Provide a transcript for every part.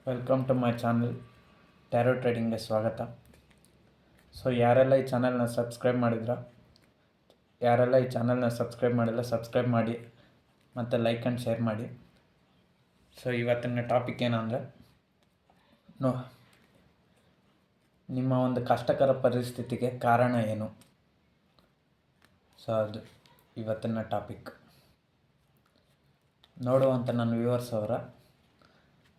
Welcome to my channel tarot ಟ್ರೇಡಿಂಗ್ಗೆ ಸ್ವಾಗತ. So ಯಾರೆಲ್ಲ ಈ ಚಾನಲ್ನ ಸಬ್ಸ್ಕ್ರೈಬ್ ಮಾಡಿದ್ರ, ಯಾರೆಲ್ಲ ಈ ಚಾನಲ್ನ ಸಬ್ಸ್ಕ್ರೈಬ್ ಮಾಡಿಲ್ಲ ಸಬ್ಸ್ಕ್ರೈಬ್ ಮಾಡಿ ಮತ್ತು ಲೈಕ್ ಆ್ಯಂಡ್ ಶೇರ್ ಮಾಡಿ. ಸೊ ಇವತ್ತಿನ ಟಾಪಿಕ್ ಏನಂದರೆ ನಿಮ್ಮ ಒಂದು ಕಷ್ಟಕರ ಪರಿಸ್ಥಿತಿಗೆ ಕಾರಣ ಏನು. ಸೊ ಅದು ಇವತ್ತಿನ ಟಾಪಿಕ್. ನೋಡುವಂಥ ನನ್ನ ವ್ಯೂವರ್ಸ್ ಅವರ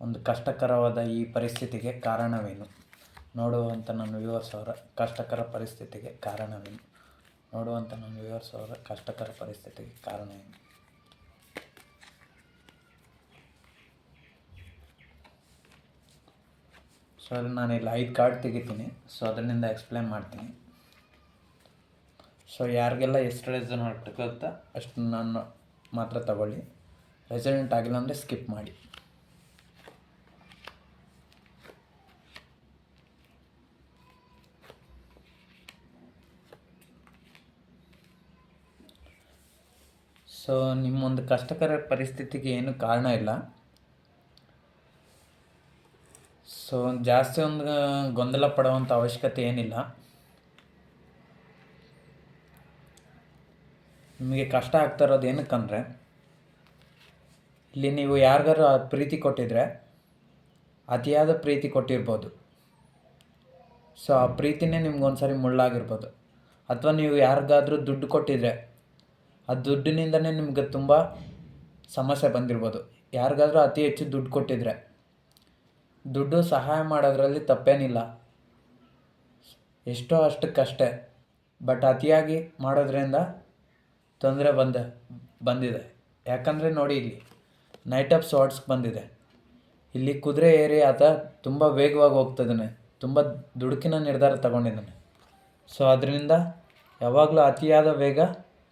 ಒಂದು ಕಷ್ಟಕರವಾದ ಈ ಪರಿಸ್ಥಿತಿಗೆ ಕಾರಣವೇನು. ನೋಡುವಂಥ ನನ್ನ ವ್ಯೂವರ್ಸ್ ಅವರ ಕಷ್ಟಕರ ಪರಿಸ್ಥಿತಿಗೆ ಕಾರಣವೇನು. ನೋಡುವಂಥ ನನ್ನ ವ್ಯೂವರ್ಸ್ ಅವರ ಕಷ್ಟಕರ ಪರಿಸ್ಥಿತಿಗೆ ಕಾರಣ ಏನು. ಸೊ ಅಲ್ಲಿ ನಾನಿಲ್ಲಿ 5 ಕಾರ್ಡ್ ತೆಗಿತೀನಿ. ಸೊ ಅದರಿಂದ ಎಕ್ಸ್ಪ್ಲೇನ್ ಮಾಡ್ತೀನಿ. ಸೊ ಯಾರಿಗೆಲ್ಲ ಎಷ್ಟು ರೆಸೊನೇಟ್ ಆಗುತ್ತಾ ಅಷ್ಟು ನಾನು ಮಾತ್ರ ತಗೊಳ್ಳಿ. ರೆಸೊನೇಟ್ ಆಗಿಲ್ಲ ಅಂದರೆ ಸ್ಕಿಪ್ ಮಾಡಿ. ಸೊ ನಿಮ್ಮೊಂದು ಕಷ್ಟಕರ ಪರಿಸ್ಥಿತಿಗೆ ಏನು ಕಾರಣ ಇಲ್ಲ. ಸೊ ಜಾಸ್ತಿ ಒಂದು ಗೊಂದಲ ಪಡುವಂಥ ಅವಶ್ಯಕತೆ ಏನಿಲ್ಲ. ನಿಮಗೆ ಕಷ್ಟ ಆಗ್ತಾ ಇರೋದು ಏನಕ್ಕಂದರೆ, ಇಲ್ಲಿ ನೀವು ಯಾರಿಗಾರು ಪ್ರೀತಿ ಕೊಟ್ಟಿದ್ರೆ ಅತಿಯಾದ ಪ್ರೀತಿ ಕೊಟ್ಟಿರ್ಬೋದು. ಸೊ ಆ ಪ್ರೀತಿನೇ ನಿಮ್ಗೊಂದ್ಸರಿ ಮುಳ್ಳಾಗಿರ್ಬೋದು. ಅಥವಾ ನೀವು ಯಾರಿಗಾದ್ರೂ ದುಡ್ಡು ಕೊಟ್ಟಿದ್ರೆ ಆ ದುಡ್ಡಿನಿಂದನೇ ನಿಮಗೆ ತುಂಬ ಸಮಸ್ಯೆ ಬಂದಿರ್ಬೋದು. ಯಾರಿಗಾದ್ರೂ ಅತಿ ಹೆಚ್ಚು ದುಡ್ಡು ಕೊಟ್ಟಿದ್ರೆ, ದುಡ್ಡು ಸಹಾಯ ಮಾಡೋದ್ರಲ್ಲಿ ತಪ್ಪೇನಿಲ್ಲ, ಎಷ್ಟೋ ಅಷ್ಟಕ್ಕಷ್ಟೇ. ಬಟ್ ಅತಿಯಾಗಿ ಮಾಡೋದ್ರಿಂದ ತೊಂದರೆ ಬಂದಿದೆ. ಯಾಕಂದರೆ ನೋಡಿ, ಇಲ್ಲಿ ನೈಟ್ ಆಫ್ ಸಾರ್ಟ್ಸ್ಗೆ ಬಂದಿದೆ. ಇಲ್ಲಿ ಕುದುರೆ ಏರಿ ಆತ ತುಂಬ ವೇಗವಾಗಿ ಹೋಗ್ತಿದ್ದಾನೆ, ತುಂಬ ದುಡುಕಿನ ನಿರ್ಧಾರ ತಗೊಂಡಿದ್ದಾನೆ. ಸೊ ಅದರಿಂದ ಯಾವಾಗಲೂ ಅತಿಯಾದ ವೇಗ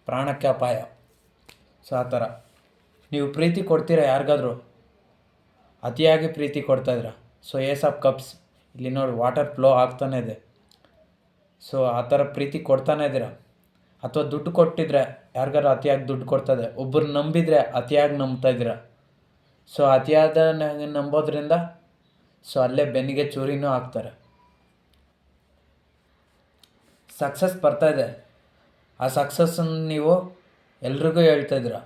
ಪ್ರಾಣಕ್ಕೆ ಅಪಾಯ. ಸೊ ಆ ಥರ ನೀವು ಪ್ರೀತಿ ಕೊಡ್ತೀರಾ ಯಾರಿಗಾದ್ರೂ, ಅತಿಯಾಗಿ ಪ್ರೀತಿ ಕೊಡ್ತಾಯಿದ್ದೀರ. ಸೊ ಏಸ್ ಆಫ್ ಕಪ್ಸ್ ಇಲ್ಲಿ ನೋಡಿ, ವಾಟರ್ ಫ್ಲೋ ಆಗ್ತಾನೆ ಇದೆ. ಸೊ ಆ ಥರ ಪ್ರೀತಿ ಕೊಡ್ತಾನೆ ಇದ್ದೀರ. ಅಥವಾ ದುಡ್ಡು ಕೊಟ್ಟಿದ್ರೆ ಯಾರಿಗಾರು ಅತಿಯಾಗಿ ದುಡ್ಡು ಕೊಡ್ತಾಯಿದೆ, ಒಬ್ಬರು ನಂಬಿದರೆ ಅತಿಯಾಗಿ ನಂಬ್ತಾ ಇದ್ದೀರ. ಸೊ ಅತಿಯಾದ ನಂಬೋದ್ರಿಂದ ಸೊ ಅಲ್ಲೇ ಬೆನ್ನಿಗೆ ಚೂರಿನೂ ಹಾಕ್ತಾರೆ. ಸಕ್ಸಸ್ ಬರ್ತಾಯಿದೆ, ಆ ಸಕ್ಸಸ್ಸನ್ನು ನೀವು ಎಲ್ರಿಗೂ ಹೇಳ್ತಾಯಿದ್ದೀರ.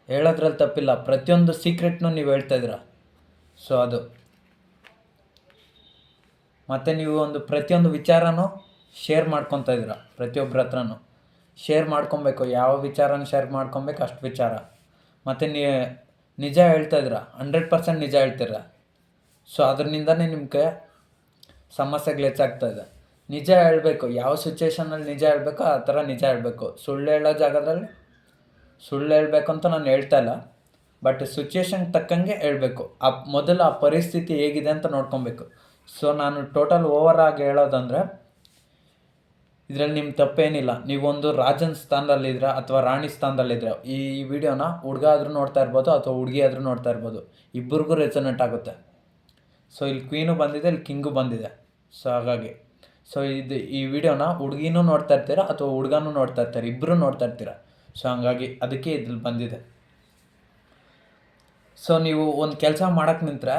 ಹೇಳೋದ್ರಲ್ಲಿ ತಪ್ಪಿಲ್ಲ, ಪ್ರತಿಯೊಂದು ಸೀಕ್ರೆಟ್ನೂ ನೀವು ಹೇಳ್ತಾಯಿದ್ದೀರ. ಸೊ ಅದು ಮತ್ತು ನೀವು ಒಂದು ಪ್ರತಿಯೊಂದು ವಿಚಾರನೂ ಶೇರ್ ಮಾಡ್ಕೊತಾ ಇದ್ದೀರ. ಪ್ರತಿಯೊಬ್ಬರ ಹತ್ರನೂ ಶೇರ್ ಮಾಡ್ಕೊಬೇಕು. ಯಾವ ವಿಚಾರನ ಶೇರ್ ಮಾಡ್ಕೊಬೇಕು ಅಷ್ಟು ವಿಚಾರ. ಮತ್ತು ನಿಜ ಹೇಳ್ತಾಯಿದ್ದೀರ, 100% ನಿಜ ಹೇಳ್ತೀರ. ಸೊ ಅದರಿಂದನೇ ನಿಮಗೆ ಸಮಸ್ಯೆಗಳು ಹೆಚ್ಚಾಗ್ತಾಯಿದೆ. ನಿಜ ಹೇಳಬೇಕು, ಯಾವ ಸಿಚುವೇಷನಲ್ಲಿ ನಿಜ ಹೇಳಬೇಕು ಆ ಥರ ನಿಜ ಹೇಳಬೇಕು. ಸುಳ್ಳು ಹೇಳೋ ಜಾಗದಲ್ಲಿ ಸುಳ್ಳು ಹೇಳಬೇಕು ಅಂತ ನಾನು ಹೇಳ್ತಾ ಇಲ್ಲ, ಬಟ್ ಸಿಚುವೇಷನ್ಗೆ ತಕ್ಕಂಗೆ ಹೇಳಬೇಕು. ಮೊದಲು ಆ ಪರಿಸ್ಥಿತಿ ಹೇಗಿದೆ ಅಂತ ನೋಡ್ಕೊಬೇಕು. ಸೊ ನಾನು ಟೋಟಲ್ ಓವರ್ ಆಗಿ ಹೇಳೋದಂದರೆ, ಇದರಲ್ಲಿ ನಿಮ್ಮ ತಪ್ಪೇನಿಲ್ಲ. ನೀವೊಂದು ರಾಜನ ಸ್ಥಾನದಲ್ಲಿದ್ದೀರ ಅಥವಾ ರಾಣಿ ಸ್ಥಾನದಲ್ಲಿದ್ದೀರ. ಈ ವಿಡಿಯೋನ ಹುಡುಗ ಆದರೂ ನೋಡ್ತಾ ಇರ್ಬೋದು ಅಥವಾ ಹುಡುಗಿ ಆದರೂ ನೋಡ್ತಾ ಇರ್ಬೋದು, ಇಬ್ಬರಿಗೂ ರೆಸೊನೇಟ್ ಆಗುತ್ತೆ. ಸೊ ಇಲ್ಲಿ ಕ್ವೀನು ಬಂದಿದೆ, ಇಲ್ಲಿ ಕಿಂಗು ಬಂದಿದೆ. ಸೊ ಹಾಗಾಗಿ ಈ ವಿಡಿಯೋನ ಹುಡುಗಿನೂ ನೋಡ್ತಾ ಇರ್ತೀರ ಅಥವಾ ಹುಡುಗನೂ ನೋಡ್ತಾ ಇರ್ತಾರೆ, ಇಬ್ಬರೂ ನೋಡ್ತಾ ಇರ್ತೀರ. ಸೊ ಹಂಗಾಗಿ ಅದಕ್ಕೆ ಇದ್ರಲ್ಲಿ ಬಂದಿದೆ. ಸೊ ನೀವು ಒಂದು ಕೆಲಸ ಮಾಡೋಕ್ಕೆ ನಿಂತರೆ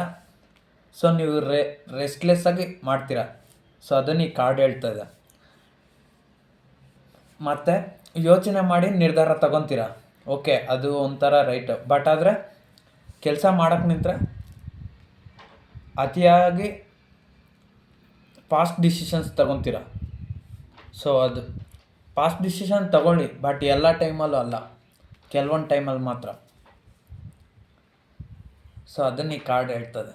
ಸೊ ನೀವು ರೆಸ್ಟ್ಲೆಸ್ಸಾಗಿ ಮಾಡ್ತೀರ. ಸೊ ಅದನ್ನು ಈ ಕಾರ್ಡ್ ಹೇಳ್ತಾ ಇದೆ. ಮತ್ತು ಯೋಚನೆ ಮಾಡಿ ನಿರ್ಧಾರ ತಗೊತೀರ. ಓಕೆ, ಅದು ಒಂಥರ ರೈಟ್. ಬಟ್ ಆದರೆ ಕೆಲಸ ಮಾಡೋಕ್ಕೆ ನಿಂತರೆ ಅತಿಯಾಗಿ ಫಾಸ್ಟ್ ಡಿಸಿಷನ್ಸ್ ತಗೊತೀರ. ಸೊ ಅದು ಫಾಸ್ಟ್ ಡಿಸಿಷನ್ ತಗೊಳ್ಳಿ, ಬಟ್ ಎಲ್ಲ ಟೈಮಲ್ಲೂ ಅಲ್ಲ, ಕೆಲವೊಂದು ಟೈಮಲ್ಲಿ ಮಾತ್ರ. ಸೊ ಅದನ್ನು ಈ ಕಾರ್ಡ್ ಹೇಳ್ತದೆ.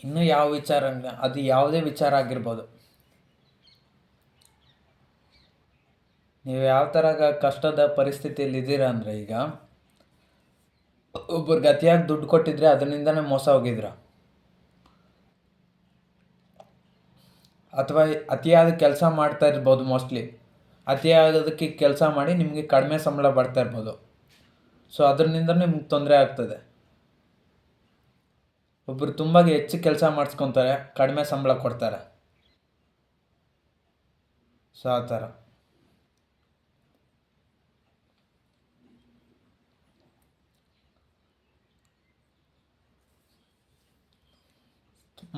ಇನ್ನೂ ಯಾವ ವಿಚಾರ, ಅದು ಯಾವುದೇ ವಿಚಾರ ಆಗಿರ್ಬೋದು. ನೀವು ಯಾವ ಥರ ಕಷ್ಟದ ಪರಿಸ್ಥಿತಿಯಲ್ಲಿ ಇದ್ದೀರ ಅಂದರೆ, ಈಗ ಒಬ್ಬರಿಗೆ ಅತಿಯಾಗಿ ದುಡ್ಡು ಕೊಟ್ಟಿದ್ರೆ ಅದರಿಂದನೇ ಮೋಸ ಹೋಗಿದ್ದೀರ. ಅಥವಾ ಅತಿಯಾದ ಕೆಲಸ ಮಾಡ್ತಾ ಇರ್ಬೋದು. ಮೋಸ್ಟ್ಲಿ ಅತಿಯಾದಕ್ಕೆ ಕೆಲಸ ಮಾಡಿ ನಿಮಗೆ ಕಡಿಮೆ ಸಂಬಳ ಬರ್ತಾ ಇರ್ಬೋದು. ಸೊ ಅದರಿಂದ ನಿಮ್ಗೆ ತೊಂದರೆ ಆಗ್ತದೆ. ಒಬ್ಬರು ತುಂಬ ಹೆಚ್ಚು ಕೆಲಸ ಮಾಡಿಸ್ಕೊತಾರೆ, ಕಡಿಮೆ ಸಂಬಳ ಕೊಡ್ತಾರೆ. ಸೊ ಆ ಥರ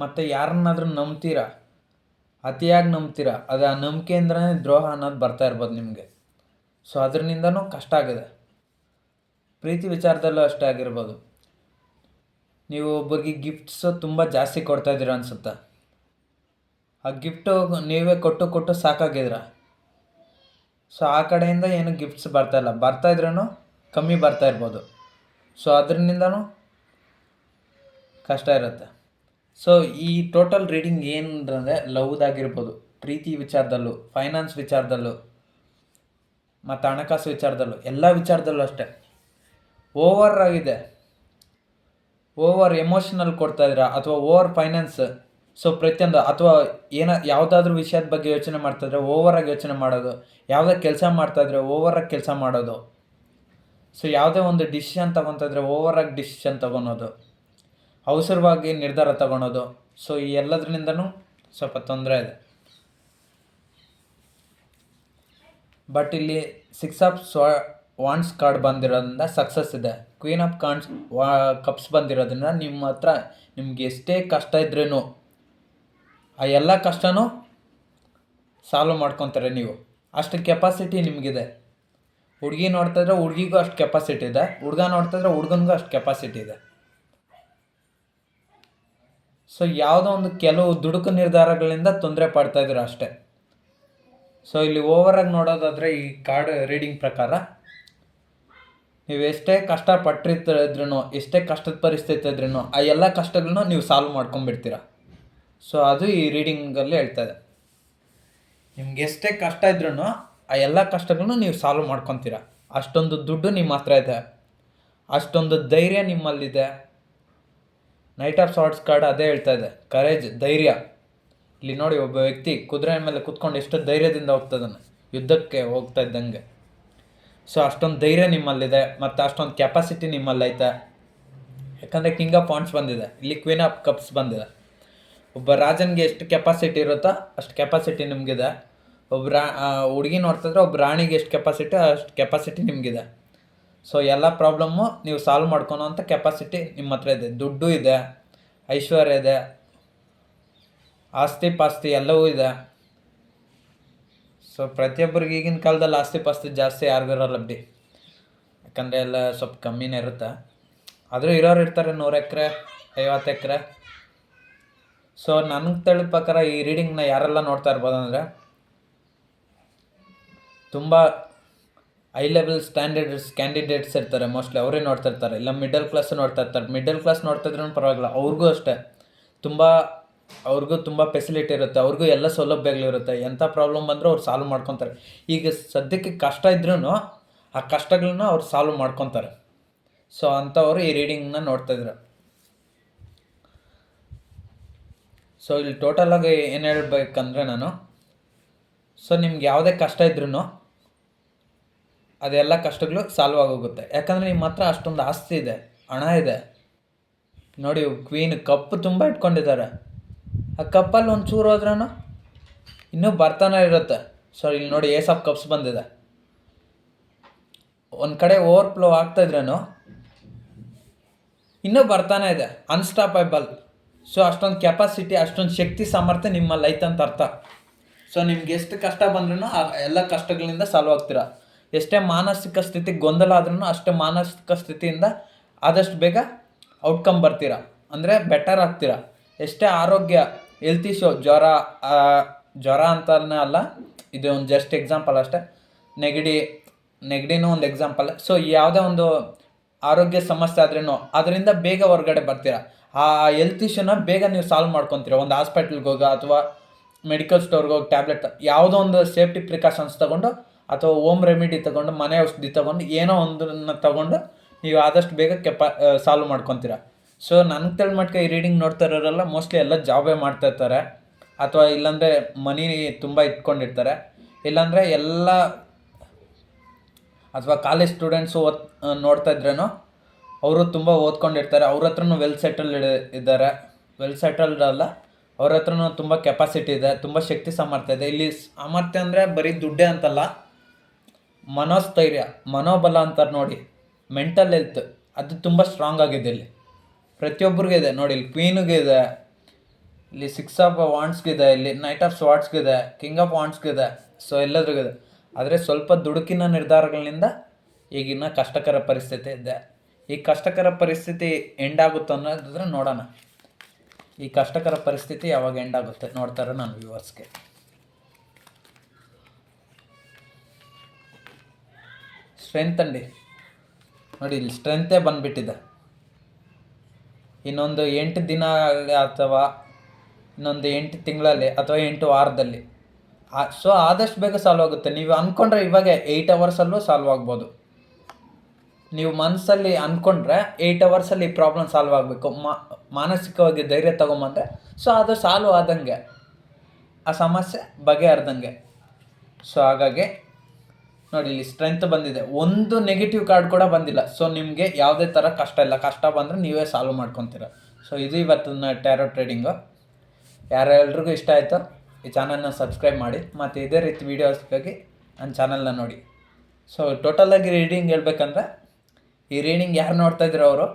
ಮತ್ತು ಯಾರನ್ನಾದ್ರೂ ನಂಬ್ತೀರಾ, ಅತಿಯಾಗಿ ನಂಬ್ತೀರಾ, ಅದು ಆ ನಂಬಿಕೆಯಿಂದನೇ ದ್ರೋಹ ಅನ್ನೋದು ಬರ್ತಾ ಇರ್ಬೋದು ನಿಮಗೆ. ಸೊ ಅದರಿಂದನೂ ಕಷ್ಟ ಆಗಿದೆ. ಪ್ರೀತಿ ವಿಚಾರದಲ್ಲೂ ಅಷ್ಟೇ ಆಗಿರ್ಬೋದು. ನೀವು ಒಬ್ಬರಿಗೆ ಗಿಫ್ಟ್ಸು ತುಂಬ ಜಾಸ್ತಿ ಕೊಡ್ತಾಯಿದ್ದೀರ ಅನಿಸುತ್ತೆ. ಆ ಗಿಫ್ಟು ನೀವೇ ಕೊಟ್ಟು ಕೊಟ್ಟು ಸಾಕಾಗಿದ್ದೀರ. ಸೊ ಆ ಕಡೆಯಿಂದ ಏನು ಗಿಫ್ಟ್ಸ್ ಬರ್ತಾಯಿದ್ರೂ ಕಮ್ಮಿ ಬರ್ತಾ ಇರ್ಬೋದು. ಸೊ ಅದರಿಂದನೂ ಕಷ್ಟ ಇರುತ್ತೆ. ಸೊ ಈ ಟೋಟಲ್ ರೀಡಿಂಗ್ ಏನಂದರೆ ಲವ್ದಾಗಿರ್ಬೋದು, ಪ್ರೀತಿ ವಿಚಾರದಲ್ಲೂ, ಫೈನಾನ್ಸ್ ವಿಚಾರದಲ್ಲೂ, ಮತ್ತು ಹಣಕಾಸು ವಿಚಾರದಲ್ಲೂ, ಎಲ್ಲ ವಿಚಾರದಲ್ಲೂ ಅಷ್ಟೇ ಓವರ್ ಆಗಿದೆ. ಓವರ್ ಎಮೋಷನಲ್ ಕೊಡ್ತಾಯಿದ್ದೀರಾ ಅಥವಾ ಓವರ್ ಫೈನಾನ್ಸ್. ಸೊ ಪ್ರತಿಯೊಂದು ಅಥವಾ ಯಾವುದಾದ್ರೂ ವಿಷಯದ ಬಗ್ಗೆ ಯೋಚನೆ ಮಾಡ್ತಾಯಿದ್ರೆ ಓವರಾಗಿ ಯೋಚನೆ ಮಾಡೋದು, ಯಾವುದೇ ಕೆಲಸ ಮಾಡ್ತಾಯಿದ್ರೆ ಓವರಾಗಿ ಕೆಲಸ ಮಾಡೋದು. ಸೊ ಯಾವುದೇ ಒಂದು ಡಿಸಿಷನ್ ತೊಗೊತಾಯಿದ್ರೆ ಓವರಾಗಿ ಡಿಸಿಷನ್ ತೊಗೊಳೋದು, ಅವಸರವಾಗಿ ನಿರ್ಧಾರ ತಗೊಳೋದು. ಸೊ ಈ ಎಲ್ಲದರಿಂದನೂ ಸ್ವಲ್ಪ ತೊಂದರೆ ಇದೆ. ಬಟ್ ಇಲ್ಲಿ 6 ಆಫ್ ವಾಂಡ್ಸ್ ಕಾರ್ಡ್ ಬಂದಿರೋದ್ರಿಂದ ಸಕ್ಸಸ್ ಇದೆ. ಕ್ವೀನ್ ಆಫ್ ಕಪ್ಸ್ ಬಂದಿರೋದ್ರಿಂದ ನಿಮ್ಮ ಹತ್ರ ನಿಮ್ಗೆ ಎಷ್ಟೇ ಕಷ್ಟ ಇದ್ರೂ ಆ ಎಲ್ಲ ಕಷ್ಟನೂ ಸಾಲ್ವ್ ಮಾಡ್ಕೊತಾರೆ ನೀವು. ಅಷ್ಟು ಕೆಪಾಸಿಟಿ ನಿಮಗಿದೆ. ಹುಡುಗಿ ನೋಡ್ತಾಯಿದ್ರೆ ಹುಡುಗಿಗೂ ಅಷ್ಟು ಕೆಪಾಸಿಟಿ ಇದೆ, ಹುಡುಗ ನೋಡ್ತಾಯಿದ್ರೆ ಹುಡುಗನಿಗೂ ಅಷ್ಟು ಕೆಪಾಸಿಟಿ ಇದೆ. ಸೊ ಯಾವುದೋ ಒಂದು ಕೆಲವು ದುಡುಕು ನಿರ್ಧಾರಗಳಿಂದ ತೊಂದರೆ ಪಡ್ತಾಯಿದ್ದೀರ ಅಷ್ಟೇ. ಸೊ ಇಲ್ಲಿ ಓವರಾಗಿ ನೋಡೋದಾದರೆ ಈ ಕಾರ್ಡ್ ರೀಡಿಂಗ್ ಪ್ರಕಾರ ನೀವು ಎಷ್ಟೇ ಕಷ್ಟಪಟ್ಟಿರ್ತಿದ್ರೂ, ಎಷ್ಟೇ ಕಷ್ಟದ ಪರಿಸ್ಥಿತಿ ಇದ್ರೂ ಆ ಎಲ್ಲ ಕಷ್ಟಗಳನ್ನೂ ನೀವು ಸಾಲ್ವ್ ಮಾಡ್ಕೊಂಬಿಡ್ತೀರ. ಸೊ ಅದು ಈ ರೀಡಿಂಗಲ್ಲಿ ಹೇಳ್ತಾಯಿದೆ. ನಿಮ್ಗೆ ಎಷ್ಟೇ ಕಷ್ಟ ಇದ್ರೂ ಆ ಎಲ್ಲ ಕಷ್ಟಗಳನ್ನೂ ನೀವು ಸಾಲ್ವ್ ಮಾಡ್ಕೊತೀರ. ಅಷ್ಟೊಂದು ದುಡ್ಡು ನಿಮ್ಮ ಹತ್ರ ಇದೆ, ಅಷ್ಟೊಂದು ಧೈರ್ಯ ನಿಮ್ಮಲ್ಲಿದೆ. ನೈಟ್ ಆಫ್ ಸಾರ್ಟ್ಸ್ ಕಾರ್ಡ್ ಅದೇ ಹೇಳ್ತಾ ಇದೆ, ಕರೇಜ್, ಧೈರ್ಯ. ಇಲ್ಲಿ ನೋಡಿ, ಒಬ್ಬ ವ್ಯಕ್ತಿ ಕುದುರೆ ಮೇಲೆ ಕುತ್ಕೊಂಡು ಎಷ್ಟು ಧೈರ್ಯದಿಂದ ಹೋಗ್ತದಾನೆ ಯುದ್ಧಕ್ಕೆ ಹೋಗ್ತಾ ಇದ್ದಂಗೆ. ಸೊ ಅಷ್ಟೊಂದು ಧೈರ್ಯ ನಿಮ್ಮಲ್ಲಿದೆ ಮತ್ತು ಅಷ್ಟೊಂದು ಕೆಪಾಸಿಟಿ ನಿಮ್ಮಲ್ಲೈತೆ. ಯಾಕಂದರೆ ಕಿಂಗ್ ಆಫ್ ವಾಂಡ್ಸ್ ಬಂದಿದೆ, ಇಲ್ಲಿ ಕ್ವೀನ್ ಆಫ್ ಕಪ್ಸ್ ಬಂದಿದೆ. ಒಬ್ಬ ರಾಜನಿಗೆ ಎಷ್ಟು ಕೆಪಾಸಿಟಿ ಇರುತ್ತೋ ಅಷ್ಟು ಕೆಪಾಸಿಟಿ ನಿಮಗಿದೆ. ಹುಡುಗಿ ನೋಡ್ತಿದ್ರೆ ಒಬ್ಬ ರಾಣಿಗೆ ಎಷ್ಟು ಕೆಪಾಸಿಟಿ ಅಷ್ಟು ಕೆಪಾಸಿಟಿ ನಿಮಗಿದೆ. ಸೊ ಎಲ್ಲ ಪ್ರಾಬ್ಲಮ್ಮು ನೀವು ಸಾಲ್ವ್ ಮಾಡ್ಕೊಳೋ ಅಂಥ ಕೆಪಾಸಿಟಿ ನಿಮ್ಮ ಹತ್ರ ಇದೆ. ದುಡ್ಡು ಇದೆ, ಐಶ್ವರ್ಯ ಇದೆ, ಆಸ್ತಿ ಪಾಸ್ತಿ ಎಲ್ಲವೂ ಇದೆ. ಸೊ ಪ್ರತಿಯೊಬ್ಬರಿಗೆ ಈಗಿನ ಕಾಲದಲ್ಲಿ ಆಸ್ತಿ ಪಾಸ್ತಿ ಜಾಸ್ತಿ ಯಾರಿಗೂ ಇರೋಲ್ಲ ಬಿಡಿ. ಯಾಕಂದರೆ ಎಲ್ಲ ಸ್ವಲ್ಪ ಕಮ್ಮಿನೇ ಇರುತ್ತೆ. ಆದರೂ ಇರೋರು ಇರ್ತಾರೆ 100 ಎಕರೆ 50 ಎಕರೆ. ಸೊ ನನಗೆ ತಿಳಿದ ಪ್ರಕಾರ ಈ ರೀಡಿಂಗ್ನ ಯಾರೆಲ್ಲ ನೋಡ್ತಾ ಇರ್ಬೋದು ಅಂದರೆ ತುಂಬ ಹೈ ಲೆವೆಲ್ ಸ್ಟ್ಯಾಂಡರ್ಡ್ಸ್ ಕ್ಯಾಂಡಿಡೇಟ್ಸ್ ಇರ್ತಾರೆ, ಮೋಸ್ಟ್ಲಿ ಅವರೇ ನೋಡ್ತಾ ಇರ್ತಾರೆ. ಇಲ್ಲ ಮಿಡಲ್ ಕ್ಲಾಸ್ ನೋಡ್ತಾ ಇರ್ತಾರೆ. ಮಿಡಲ್ ಕ್ಲಾಸ್ ನೋಡ್ತಾ ಇದ್ರೂ ಪರವಾಗಿಲ್ಲ, ಅವ್ರಿಗೂ ಅಷ್ಟೇ ಅವ್ರಿಗೂ ತುಂಬ ಫೆಸಿಲಿಟಿ ಇರುತ್ತೆ, ಅವ್ರಿಗೂ ಎಲ್ಲ ಸೌಲಭ್ಯಗಳಿರುತ್ತೆ. ಎಂಥ ಪ್ರಾಬ್ಲಮ್ ಬಂದರೂ ಅವ್ರು ಸಾಲ್ವ್ ಮಾಡ್ಕೊತಾರೆ. ಈಗ ಸದ್ಯಕ್ಕೆ ಕಷ್ಟ ಇದ್ರೂ ಆ ಕಷ್ಟಗಳನ್ನ ಅವ್ರು ಸಾಲ್ವ್ ಮಾಡ್ಕೊತಾರೆ. ಸೊ ಅಂಥವರು ಈ ರೀಡಿಂಗ್ನ ನೋಡ್ತಾಯಿದ್ರು. ಸೊ ಇಲ್ಲಿ ಟೋಟಲಾಗಿ ಏನು ಹೇಳ್ಬೇಕಂದ್ರೆ ನಾನು, ಸೊ ನಿಮ್ಗೆ ಯಾವುದೇ ಕಷ್ಟ ಇದ್ರೂ ಅದೆಲ್ಲ ಕಷ್ಟಗಳು ಸಾಲ್ವ್ ಆಗೋಗುತ್ತೆ. ಯಾಕಂದರೆ ನಿಮ್ಮ ಹತ್ರ ಅಷ್ಟೊಂದು ಆಸ್ತಿ ಇದೆ, ಹಣ ಇದೆ. ನೋಡಿ, ಕ್ವೀನ್ ಕಪ್ಪು ತುಂಬ ಇಟ್ಕೊಂಡಿದ್ದಾರೆ. ಆ ಕಪ್ಪಲ್ಲಿ ಒಂದು ಚೂರು ಹೋದ್ರೂ ಇನ್ನೂ ಬರ್ತಾನೆ ಇರುತ್ತೆ. ಸೊ ಇಲ್ಲಿ ನೋಡಿ, ಏಸ್ ಆಫ್ ಕಪ್ಸ್ ಬಂದಿದೆ. ಒಂದು ಕಡೆ ಓವರ್ಫ್ಲೋ ಆಗ್ತಾಯಿದ್ರೂ ಇನ್ನೂ ಬರ್ತಾನೆ ಇದೆ, ಅನ್ಸ್ಟಾಪಬಲ್. ಸೊ ಅಷ್ಟೊಂದು ಕೆಪಾಸಿಟಿ, ಅಷ್ಟೊಂದು ಶಕ್ತಿ ಸಾಮರ್ಥ್ಯ ನಿಮ್ಮಲ್ಲಿ ಐತಂತ ಅರ್ಥ. ಸೊ ನಿಮ್ಗೆ ಎಷ್ಟು ಕಷ್ಟ ಬಂದ್ರೂ ಆ ಎಲ್ಲ ಕಷ್ಟಗಳಿಂದ ಸಾಲ್ವ್ ಆಗ್ತೀರಾ. ಎಷ್ಟೇ ಮಾನಸಿಕ ಸ್ಥಿತಿ ಗೊಂದಲ ಆದ್ರೂ ಅಷ್ಟೇ ಮಾನಸಿಕ ಸ್ಥಿತಿಯಿಂದ ಆದಷ್ಟು ಬೇಗ ಔಟ್ಕಮ್ ಬರ್ತೀರಾ, ಅಂದರೆ ಬೆಟರ್ ಆಗ್ತೀರಾ. ಎಷ್ಟೇ ಆರೋಗ್ಯ, ಹೆಲ್ತ್ ಇಶ್ಯೂ, ಜ್ವರ ಅಂತಲೇ ಅಲ್ಲ, ಇದು ಒಂದು ಜಸ್ಟ್ ಎಕ್ಸಾಂಪಲ್ ಅಷ್ಟೇ. ನೆಗಡಿನೂ ಒಂದು ಎಕ್ಸಾಂಪಲ್. ಸೊ ಯಾವುದೇ ಒಂದು ಆರೋಗ್ಯ ಸಮಸ್ಯೆ ಆದ್ರೂ ಅದರಿಂದ ಬೇಗ ಹೊರಗಡೆ ಬರ್ತೀರಾ. ಆ ಹೆಲ್ತ್ ಇಶ್ಯೂನ ಬೇಗ ನೀವು ಸಾಲ್ವ್ ಮಾಡ್ಕೊತೀರ. ಒಂದು ಹಾಸ್ಪಿಟ್ಲ್ಗೆ ಹೋಗೋ ಅಥವಾ ಮೆಡಿಕಲ್ ಸ್ಟೋರ್ಗೆ ಹೋಗಿ ಟ್ಯಾಬ್ಲೆಟ್, ಯಾವುದೋ ಒಂದು ಸೇಫ್ಟಿ ಪ್ರಿಕಾಷನ್ಸ್ ತೊಗೊಂಡು ಅಥವಾ ಹೋಮ್ ರೆಮಿಡಿ ತೊಗೊಂಡು, ಮನೆ ಔಷಧಿ ತೊಗೊಂಡು, ಏನೋ ಒಂದನ್ನು ತೊಗೊಂಡು ನೀವು ಆದಷ್ಟು ಬೇಗ ಸಾಲ್ವ್ ಮಾಡ್ಕೊತೀರ. ಸೊ ನನಗೆ ತಿಳಿದ ಮಟ್ಟಿಗೆ ಈ ರೀಡಿಂಗ್ ನೋಡ್ತಾ ಇರೋರೆಲ್ಲ ಮೋಸ್ಟ್ಲಿ ಎಲ್ಲ ಜಾಬೇ ಮಾಡ್ತಾಯಿರ್ತಾರೆ, ಅಥವಾ ಇಲ್ಲಾಂದರೆ ಮನಿ ತುಂಬ ಇಟ್ಕೊಂಡಿರ್ತಾರೆ, ಇಲ್ಲಾಂದರೆ ಎಲ್ಲ ಅಥವಾ ಕಾಲೇಜ್ ಸ್ಟೂಡೆಂಟ್ಸು ನೋಡ್ತಾ ಇದ್ರೇನೋ ಅವರು ತುಂಬ ಓದ್ಕೊಂಡಿರ್ತಾರೆ. ಅವ್ರ ಹತ್ರನೂ ವೆಲ್ ಸೆಟಲ್ಡ್ ಅಲ್ಲ, ಅವ್ರ ಹತ್ರನೂ ತುಂಬ ಕೆಪಾಸಿಟಿ ಇದೆ, ತುಂಬ ಶಕ್ತಿ ಸಾಮರ್ಥ್ಯ ಇದೆ. ಇಲ್ಲಿ ಸಾಮರ್ಥ್ಯ ಅಂದರೆ ಬರೀ ದುಡ್ಡೇ ಅಂತಲ್ಲ, ಮನೋಸ್ಥೈರ್ಯ, ಮನೋಬಲ ಅಂತಾರೆ ನೋಡಿ, ಮೆಂಟಲ್ ಹೆಲ್ತ್, ಅದು ತುಂಬ ಸ್ಟ್ರಾಂಗ್ ಆಗಿದೆ ಇಲ್ಲಿ. ಪ್ರತಿಯೊಬ್ಬರಿಗೂ ಇದೆ ನೋಡಿ. ಇಲ್ಲಿ ಕ್ವೀನಿಗೆ ಇದೆ, ಇಲ್ಲಿ 6 ಆಫ್ ವಾಂಡ್ಸ್ಗಿದೆ, ಇಲ್ಲಿ ನೈಟ್ ಆಫ್ ಸ್ವಾರ್ಡ್ಸ್ಗಿದೆ, ಕಿಂಗ್ ಆಫ್ ವಾಂಡ್ಸ್ಗಿದೆ. ಸೊ ಎಲ್ಲದ್ರಿಗಿದೆ. ಆದರೆ ಸ್ವಲ್ಪ ದುಡುಕಿನ ನಿರ್ಧಾರಗಳಿಂದ ಈಗಿನ ಕಷ್ಟಕರ ಪರಿಸ್ಥಿತಿ ಇದೆ. ಈ ಕಷ್ಟಕರ ಪರಿಸ್ಥಿತಿ ಎಂಡ್ ಆಗುತ್ತೋ ಅನ್ನೋದಾದ್ರೆ ನೋಡೋಣ. ಈ ಕಷ್ಟಕರ ಪರಿಸ್ಥಿತಿ ಯಾವಾಗ ಎಂಡ್ ಆಗುತ್ತೆ ನೋಡ್ತಾರೆ ನನ್ನ ವ್ಯೂವರ್ಸ್ಗೆ. ಸ್ಟ್ರೆಂತ್ ಅಂಡಿ ನೋಡಿ, ಇಲ್ಲಿ ಸ್ಟ್ರೆಂತೇ ಬಂದುಬಿಟ್ಟಿದೆ. ಇನ್ನೊಂದು 8 ದಿನ ಅಥವಾ ಇನ್ನೊಂದು 8 ತಿಂಗಳಲ್ಲಿ ಅಥವಾ 8 ವಾರದಲ್ಲಿ ಸೊ ಆದಷ್ಟು ಬೇಗ ಸಾಲ್ವ್ ಆಗುತ್ತೆ. ನೀವು ಅಂದ್ಕೊಂಡ್ರೆ ಇವಾಗ 8 ಅವರ್ಸಲ್ಲೂ ಸಾಲ್ವ್ ಆಗ್ಬೋದು. ನೀವು ಮನಸ್ಸಲ್ಲಿ ಅಂದ್ಕೊಂಡ್ರೆ 8 ಅವರ್ಸಲ್ಲಿ ಈ ಪ್ರಾಬ್ಲಮ್ ಸಾಲ್ವ್ ಆಗಬೇಕು. ಮಾನಸಿಕವಾಗಿ ಧೈರ್ಯ ತೊಗೊಂಬಂದ್ರೆ ಸೊ ಅದು ಸಾಲ್ವ್ ಆದಂಗೆ, ಆ ಸಮಸ್ಯೆ ಬಗೆಹರ್ದಂಗೆ. ಸೊ ಹಾಗಾಗಿ ನೋಡಿ, ಇಲ್ಲಿ ಸ್ಟ್ರೆಂತ್ ಬಂದಿದೆ, ಒಂದು ನೆಗೆಟಿವ್ ಕಾರ್ಡ್ ಕೂಡ ಬಂದಿಲ್ಲ. ಸೊ ನಿಮಗೆ ಯಾವುದೇ ಥರ ಕಷ್ಟ ಇಲ್ಲ. ಕಷ್ಟ ಬಂದರೆ ನೀವೇ ಸಾಲ್ವ್ ಮಾಡ್ಕೊತೀರ. ಸೊ ಇದು ಇವತ್ತಿನ ಟ್ಯಾರೋ ಟ್ರೇಡಿಂಗು. ಯಾರೆಲ್ರಿಗೂ ಇಷ್ಟ ಆಯಿತು ಈ ಚಾನಲ್ನ ಸಬ್ಸ್ಕ್ರೈಬ್ ಮಾಡಿ, ಮತ್ತು ಇದೇ ರೀತಿ ವೀಡಿಯೋಸ್ಗಾಗಿ ನನ್ನ ಚಾನಲ್ನ ನೋಡಿ. ಸೊ ಟೋಟಲಾಗಿ ರೀಡಿಂಗ್ ಹೇಳ್ಬೇಕಂದ್ರೆ, ಈ ರೀಡಿಂಗ್ ಯಾರು ನೋಡ್ತಾಯಿದ್ರು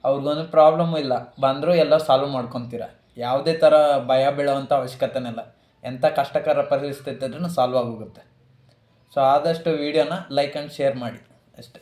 ಅವ್ರಿಗೊಂದು ಪ್ರಾಬ್ಲಮ್ಮು ಇಲ್ಲ, ಬಂದರೂ ಎಲ್ಲ ಸಾಲ್ವ್ ಮಾಡ್ಕೊತೀರ. ಯಾವುದೇ ಥರ ಭಯ ಬೀಳೋವಂಥ ಅವಶ್ಯಕತೆನೇ ಇಲ್ಲ. ಎಂಥ ಕಷ್ಟಕರ ಪರಿಸ್ಥಿತಿ ಇದ್ರೂ ಸಾಲ್ವ್ ಆಗೋಗುತ್ತೆ. ಸೊ ಆದಷ್ಟು ವೀಡಿಯೋನ ಲೈಕ್ ಆ್ಯಂಡ್ ಶೇರ್ ಮಾಡಿ ಅಷ್ಟೇ.